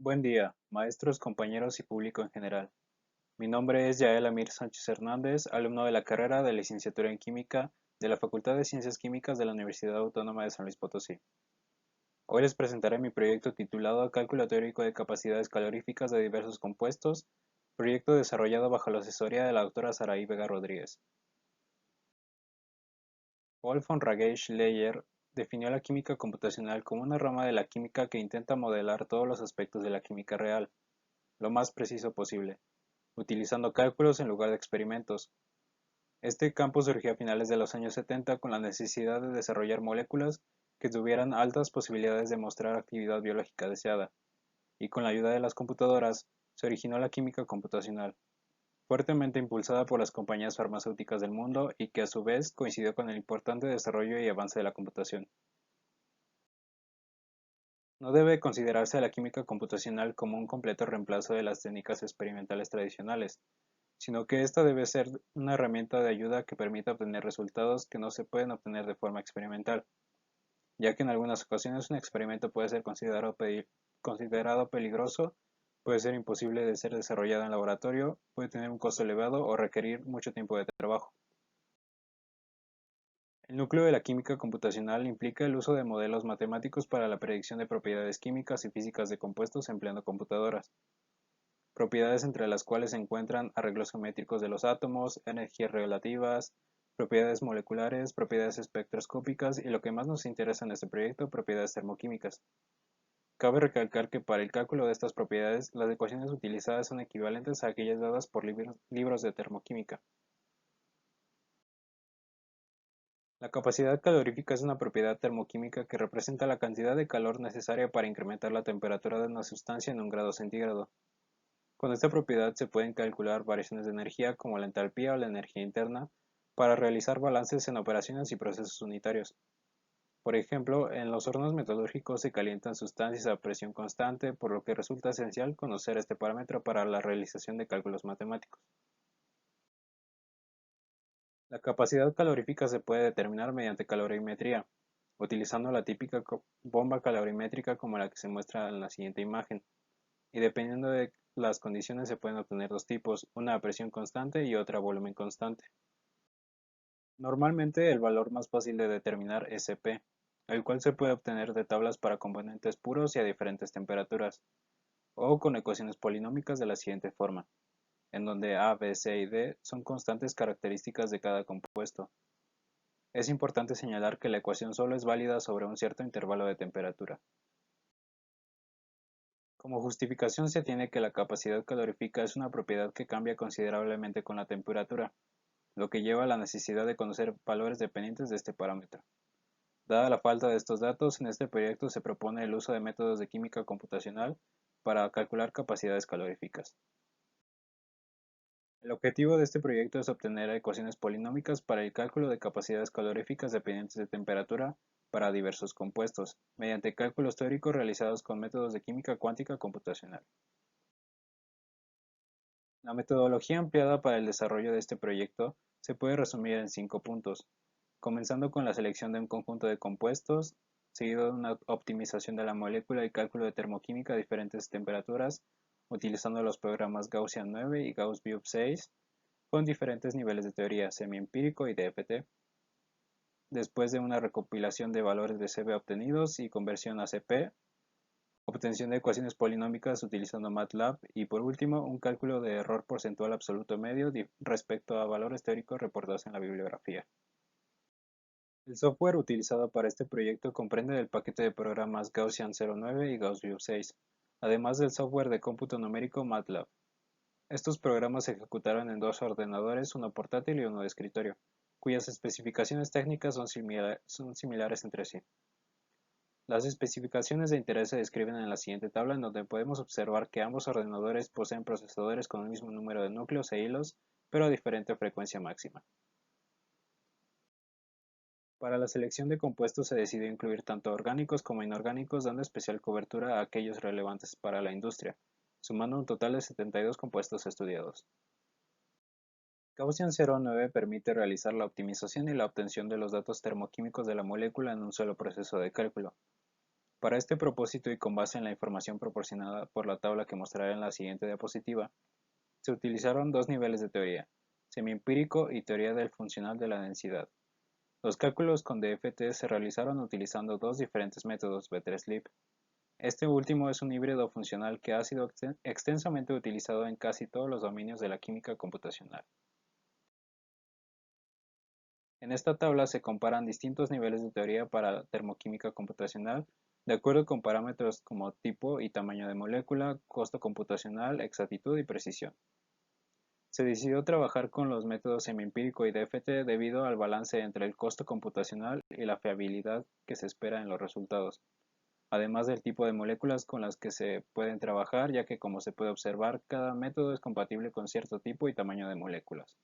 Buen día, maestros, compañeros y público en general. Mi nombre es Yael Amir Sánchez Hernández, alumno de la carrera de Licenciatura en Química de la Facultad de Ciencias Químicas de la Universidad Autónoma de San Luis Potosí. Hoy les presentaré mi proyecto titulado Cálculo teórico de capacidades caloríficas de diversos compuestos, proyecto desarrollado bajo la asesoría de la doctora Saraí Vega Rodríguez. Wolfgang Ragey Schleyer definió la química computacional como una rama de la química que intenta modelar todos los aspectos de la química real, lo más preciso posible, utilizando cálculos en lugar de experimentos. Este campo surgió a finales de los años 70 con la necesidad de desarrollar moléculas que tuvieran altas posibilidades de mostrar actividad biológica deseada, y con la ayuda de las computadoras se originó la química computacional, fuertemente impulsada por las compañías farmacéuticas del mundo y que a su vez coincidió con el importante desarrollo y avance de la computación. No debe considerarse a la química computacional como un completo reemplazo de las técnicas experimentales tradicionales, sino que esta debe ser una herramienta de ayuda que permita obtener resultados que no se pueden obtener de forma experimental, ya que en algunas ocasiones un experimento puede ser considerado peligroso, puede ser imposible de ser desarrollado en laboratorio, puede tener un costo elevado o requerir mucho tiempo de trabajo. El núcleo de la química computacional implica el uso de modelos matemáticos para la predicción de propiedades químicas y físicas de compuestos empleando computadoras, propiedades entre las cuales se encuentran arreglos geométricos de los átomos, energías relativas, propiedades moleculares, propiedades espectroscópicas y lo que más nos interesa en este proyecto, propiedades termoquímicas. Cabe recalcar que para el cálculo de estas propiedades, las ecuaciones utilizadas son equivalentes a aquellas dadas por libros de termoquímica. La capacidad calorífica es una propiedad termoquímica que representa la cantidad de calor necesaria para incrementar la temperatura de una sustancia en un grado centígrado. Con esta propiedad se pueden calcular variaciones de energía como la entalpía o la energía interna para realizar balances en operaciones y procesos unitarios. Por ejemplo, en los hornos metalúrgicos se calientan sustancias a presión constante, por lo que resulta esencial conocer este parámetro para la realización de cálculos matemáticos. La capacidad calorífica se puede determinar mediante calorimetría, utilizando la típica bomba calorimétrica como la que se muestra en la siguiente imagen, y dependiendo de las condiciones se pueden obtener dos tipos, una a presión constante y otra a volumen constante. Normalmente el valor más fácil de determinar es Cp, el cual se puede obtener de tablas para componentes puros y a diferentes temperaturas, o con ecuaciones polinómicas de la siguiente forma, en donde A, B, C y D son constantes características de cada compuesto. Es importante señalar que la ecuación solo es válida sobre un cierto intervalo de temperatura. Como justificación se tiene que la capacidad calorífica es una propiedad que cambia considerablemente con la temperatura, lo que lleva a la necesidad de conocer valores dependientes de este parámetro. Dada la falta de estos datos, en este proyecto se propone el uso de métodos de química computacional para calcular capacidades caloríficas. El objetivo de este proyecto es obtener ecuaciones polinómicas para el cálculo de capacidades caloríficas dependientes de temperatura para diversos compuestos, mediante cálculos teóricos realizados con métodos de química cuántica computacional. La metodología empleada para el desarrollo de este proyecto se puede resumir en 5 puntos, comenzando con la selección de un conjunto de compuestos, seguido de una optimización de la molécula y cálculo de termoquímica a diferentes temperaturas, utilizando los programas Gaussian 9 y Gauss-Bube 6, con diferentes niveles de teoría semi-empírico y DFT. Después de una recopilación de valores de CB obtenidos y conversión a CP, obtención de ecuaciones polinómicas utilizando MATLAB y por último un cálculo de error porcentual absoluto medio respecto a valores teóricos reportados en la bibliografía. El software utilizado para este proyecto comprende el paquete de programas Gaussian 09 y Gauss-View 6, además del software de cómputo numérico MATLAB. Estos programas se ejecutaron en dos ordenadores, uno portátil y uno de escritorio, cuyas especificaciones técnicas son similares entre sí. Las especificaciones de interés se describen en la siguiente tabla, en donde podemos observar que ambos ordenadores poseen procesadores con el mismo número de núcleos e hilos, pero a diferente frecuencia máxima. Para la selección de compuestos se decidió incluir tanto orgánicos como inorgánicos, dando especial cobertura a aquellos relevantes para la industria, sumando un total de 72 compuestos estudiados. Gaussian 09 permite realizar la optimización y la obtención de los datos termoquímicos de la molécula en un solo proceso de cálculo. Para este propósito y con base en la información proporcionada por la tabla que mostraré en la siguiente diapositiva, se utilizaron dos niveles de teoría, semiempírico y teoría del funcional de la densidad. Los cálculos con DFT se realizaron utilizando dos diferentes métodos B3LIB. Este último es un híbrido funcional que ha sido extensamente utilizado en casi todos los dominios de la química computacional. En esta tabla se comparan distintos niveles de teoría para termoquímica computacional de acuerdo con parámetros como tipo y tamaño de molécula, costo computacional, exactitud y precisión. Se decidió trabajar con los métodos semiempírico y DFT debido al balance entre el costo computacional y la fiabilidad que se espera en los resultados, además del tipo de moléculas con las que se pueden trabajar, ya que como se puede observar, cada método es compatible con cierto tipo y tamaño de moléculas.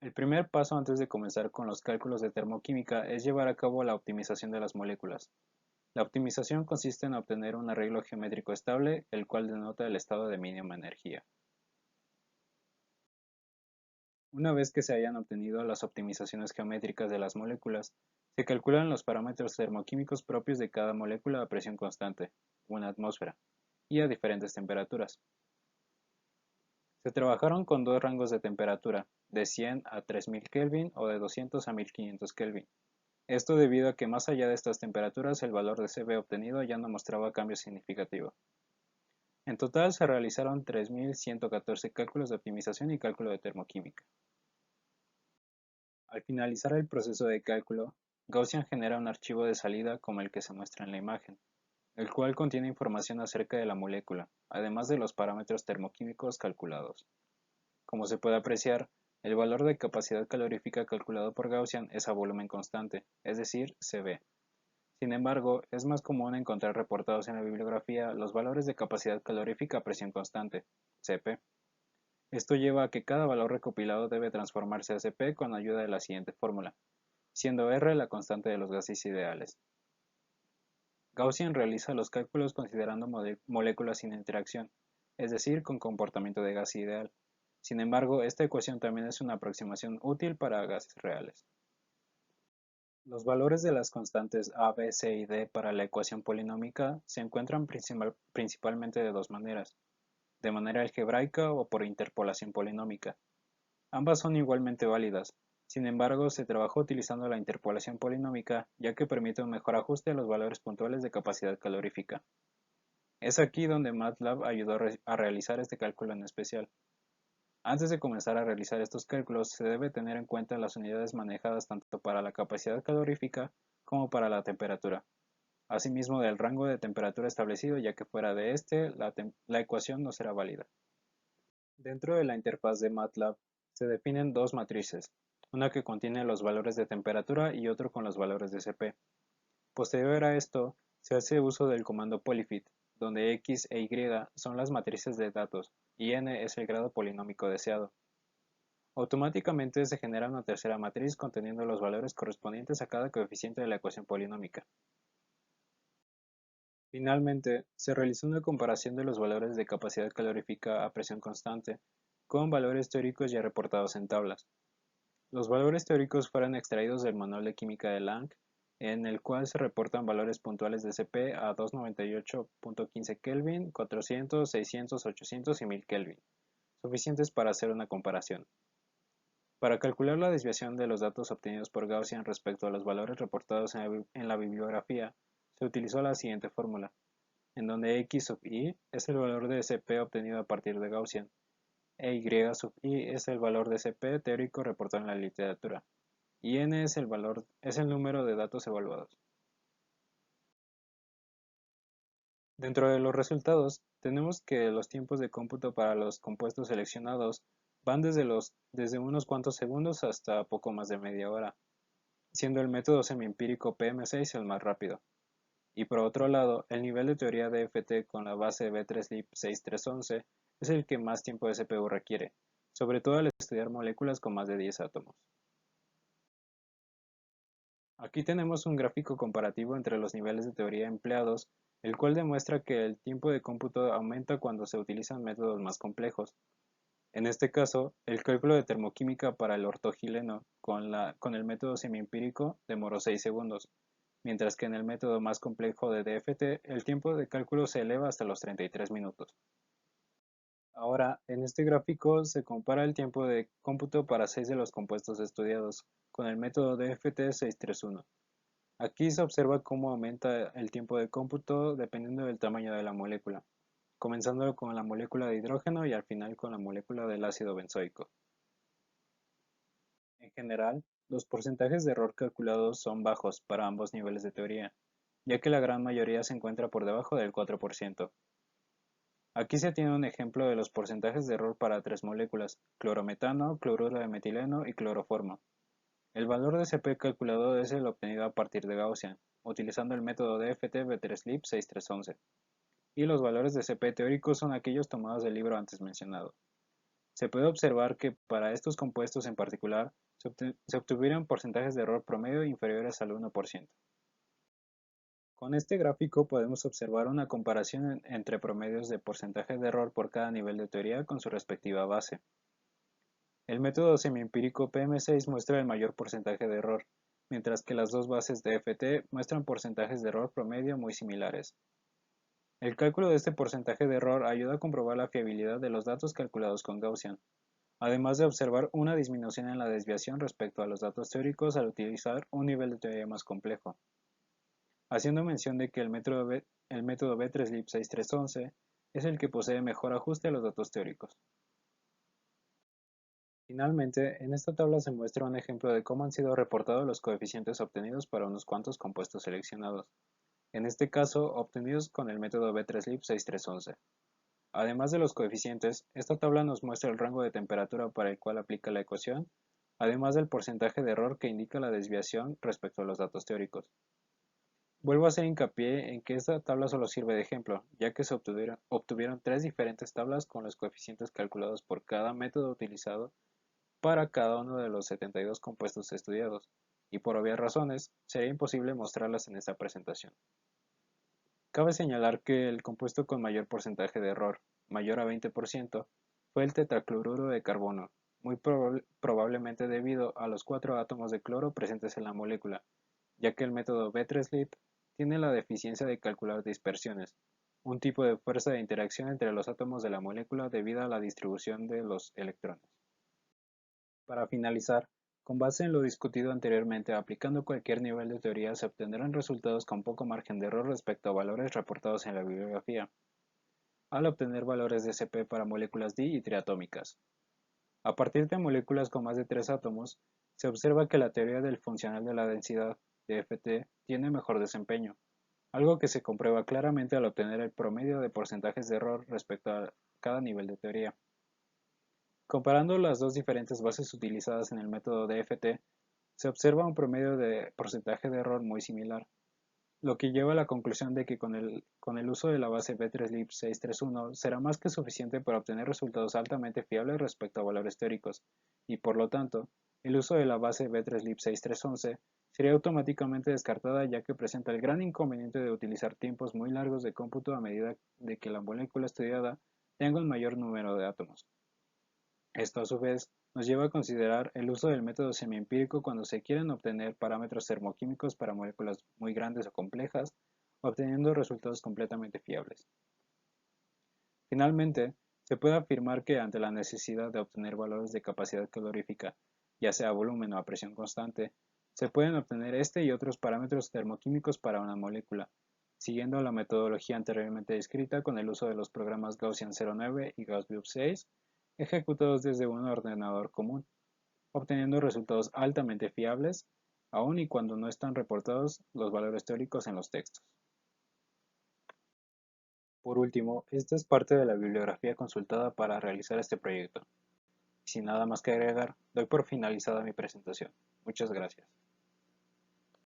El primer paso antes de comenzar con los cálculos de termoquímica es llevar a cabo la optimización de las moléculas. La optimización consiste en obtener un arreglo geométrico estable, el cual denota el estado de mínima energía. Una vez que se hayan obtenido las optimizaciones geométricas de las moléculas, se calculan los parámetros termoquímicos propios de cada molécula a presión constante, una atmósfera, y a diferentes temperaturas. Se trabajaron con dos rangos de temperatura, de 100 a 3000 Kelvin o de 200 a 1500 Kelvin. Esto debido a que más allá de estas temperaturas el valor de Cb obtenido ya no mostraba cambio significativo. En total se realizaron 3114 cálculos de optimización y cálculo de termoquímica. Al finalizar el proceso de cálculo, Gaussian genera un archivo de salida como el que se muestra en la imagen, el cual contiene información acerca de la molécula, además de los parámetros termoquímicos calculados. Como se puede apreciar, el valor de capacidad calorífica calculado por Gaussian es a volumen constante, es decir, Cv. Sin embargo, es más común encontrar reportados en la bibliografía los valores de capacidad calorífica a presión constante, Cp. Esto lleva a que cada valor recopilado debe transformarse a Cp con ayuda de la siguiente fórmula, siendo R la constante de los gases ideales. Gaussian realiza los cálculos considerando moléculas sin interacción, es decir, con comportamiento de gas ideal. Sin embargo, esta ecuación también es una aproximación útil para gases reales. Los valores de las constantes A, B, C y D para la ecuación polinómica se encuentran principalmente de dos maneras, de manera algebraica o por interpolación polinómica. Ambas son igualmente válidas, sin embargo se trabajó utilizando la interpolación polinómica ya que permite un mejor ajuste a los valores puntuales de capacidad calorífica. Es aquí donde MATLAB ayudó a realizar este cálculo en especial. Antes de comenzar a realizar estos cálculos se debe tener en cuenta las unidades manejadas tanto para la capacidad calorífica como para la temperatura, asimismo del rango de temperatura establecido ya que fuera de este la ecuación no será válida. Dentro de la interfaz de MATLAB se definen dos matrices, una que contiene los valores de temperatura y otro con los valores de Cp. Posterior a esto, se hace uso del comando polyfit, donde x e y son las matrices de datos y n es el grado polinómico deseado. Automáticamente se genera una tercera matriz conteniendo los valores correspondientes a cada coeficiente de la ecuación polinómica. Finalmente, se realizó una comparación de los valores de capacidad calorífica a presión constante con valores teóricos ya reportados en tablas. Los valores teóricos fueron extraídos del Manual de Química de Lang, en el cual se reportan valores puntuales de Cp a 298.15 Kelvin, 400, 600, 800 y 1000 Kelvin, suficientes para hacer una comparación. Para calcular la desviación de los datos obtenidos por Gaussian respecto a los valores reportados en la bibliografía, se utilizó la siguiente fórmula, en donde x sub i es el valor de Cp obtenido a partir de Gaussian, e y sub i es el valor de Cp teórico reportado en la literatura, y n es el número de datos evaluados. Dentro de los resultados, tenemos que los tiempos de cómputo para los compuestos seleccionados van desde unos cuantos segundos hasta poco más de media hora, siendo el método semiempírico PM6 el más rápido. Y por otro lado, el nivel de teoría de FT con la base B3LIB 6311 es el que más tiempo de CPU requiere, sobre todo al estudiar moléculas con más de 10 átomos. Aquí tenemos un gráfico comparativo entre los niveles de teoría empleados, el cual demuestra que el tiempo de cómputo aumenta cuando se utilizan métodos más complejos. En este caso, el cálculo de termoquímica para el ortogileno con el método semiempírico demoró 6 segundos, mientras que en el método más complejo de DFT el tiempo de cálculo se eleva hasta los 33 minutos. Ahora, en este gráfico se compara el tiempo de cómputo para 6 de los compuestos estudiados con el método DFT 631. Aquí se observa cómo aumenta el tiempo de cómputo dependiendo del tamaño de la molécula, comenzando con la molécula de hidrógeno y al final con la molécula del ácido benzoico. En general, los porcentajes de error calculados son bajos para ambos niveles de teoría, ya que la gran mayoría se encuentra por debajo del 4%. Aquí se tiene un ejemplo de los porcentajes de error para tres moléculas: clorometano, cloruro de metileno y cloroformo. El valor de CP calculado es el obtenido a partir de Gaussian, utilizando el método DFT-Better-Sleep 6311, y los valores de CP teóricos son aquellos tomados del libro antes mencionado. Se puede observar que para estos compuestos en particular se obtuvieron porcentajes de error promedio inferiores al 1%. Con este gráfico podemos observar una comparación entre promedios de porcentaje de error por cada nivel de teoría con su respectiva base. El método semiempírico PM6 muestra el mayor porcentaje de error, mientras que las dos bases de FT muestran porcentajes de error promedio muy similares. El cálculo de este porcentaje de error ayuda a comprobar la fiabilidad de los datos calculados con Gaussian, además de observar una disminución en la desviación respecto a los datos teóricos al utilizar un nivel de teoría más complejo. Haciendo mención de que el método B3LIP 6311 es el que posee mejor ajuste a los datos teóricos. Finalmente, en esta tabla se muestra un ejemplo de cómo han sido reportados los coeficientes obtenidos para unos cuantos compuestos seleccionados, en este caso obtenidos con el método B3LIP 6311. Además de los coeficientes, esta tabla nos muestra el rango de temperatura para el cual aplica la ecuación, además del porcentaje de error que indica la desviación respecto a los datos teóricos. Vuelvo a hacer hincapié en que esta tabla solo sirve de ejemplo, ya que se obtuvieron tres diferentes tablas con los coeficientes calculados por cada método utilizado para cada uno de los 72 compuestos estudiados, y por obvias razones, sería imposible mostrarlas en esta presentación. Cabe señalar que el compuesto con mayor porcentaje de error, mayor a 20%, fue el tetracloruro de carbono, muy probablemente debido a los 4 átomos de cloro presentes en la molécula, ya que el método B3LIP tiene la deficiencia de calcular dispersiones, un tipo de fuerza de interacción entre los átomos de la molécula debido a la distribución de los electrones. Para finalizar, con base en lo discutido anteriormente, aplicando cualquier nivel de teoría se obtendrán resultados con poco margen de error respecto a valores reportados en la bibliografía, al obtener valores de CP para moléculas di y triatómicas. A partir de moléculas con más de 3 átomos, se observa que la teoría del funcional de la densidad, DFT, tiene mejor desempeño, algo que se comprueba claramente al obtener el promedio de porcentajes de error respecto a cada nivel de teoría. Comparando las dos diferentes bases utilizadas en el método DFT, se observa un promedio de porcentaje de error muy similar, lo que lleva a la conclusión de que con el uso de la base B3LIP 631 será más que suficiente para obtener resultados altamente fiables respecto a valores teóricos, y por lo tanto, el uso de la base B3LIP 6311 sería automáticamente descartada ya que presenta el gran inconveniente de utilizar tiempos muy largos de cómputo a medida de que la molécula estudiada tenga un mayor número de átomos. Esto a su vez nos lleva a considerar el uso del método semiempírico cuando se quieren obtener parámetros termoquímicos para moléculas muy grandes o complejas, obteniendo resultados completamente fiables. Finalmente, se puede afirmar que ante la necesidad de obtener valores de capacidad calorífica, ya sea a volumen o a presión constante, se pueden obtener este y otros parámetros termoquímicos para una molécula, siguiendo la metodología anteriormente descrita con el uso de los programas Gaussian 09 y GaussBuild 6, ejecutados desde un ordenador común, obteniendo resultados altamente fiables, aun y cuando no están reportados los valores teóricos en los textos. Por último, esta es parte de la bibliografía consultada para realizar este proyecto. Sin nada más que agregar, doy por finalizada mi presentación. Muchas gracias.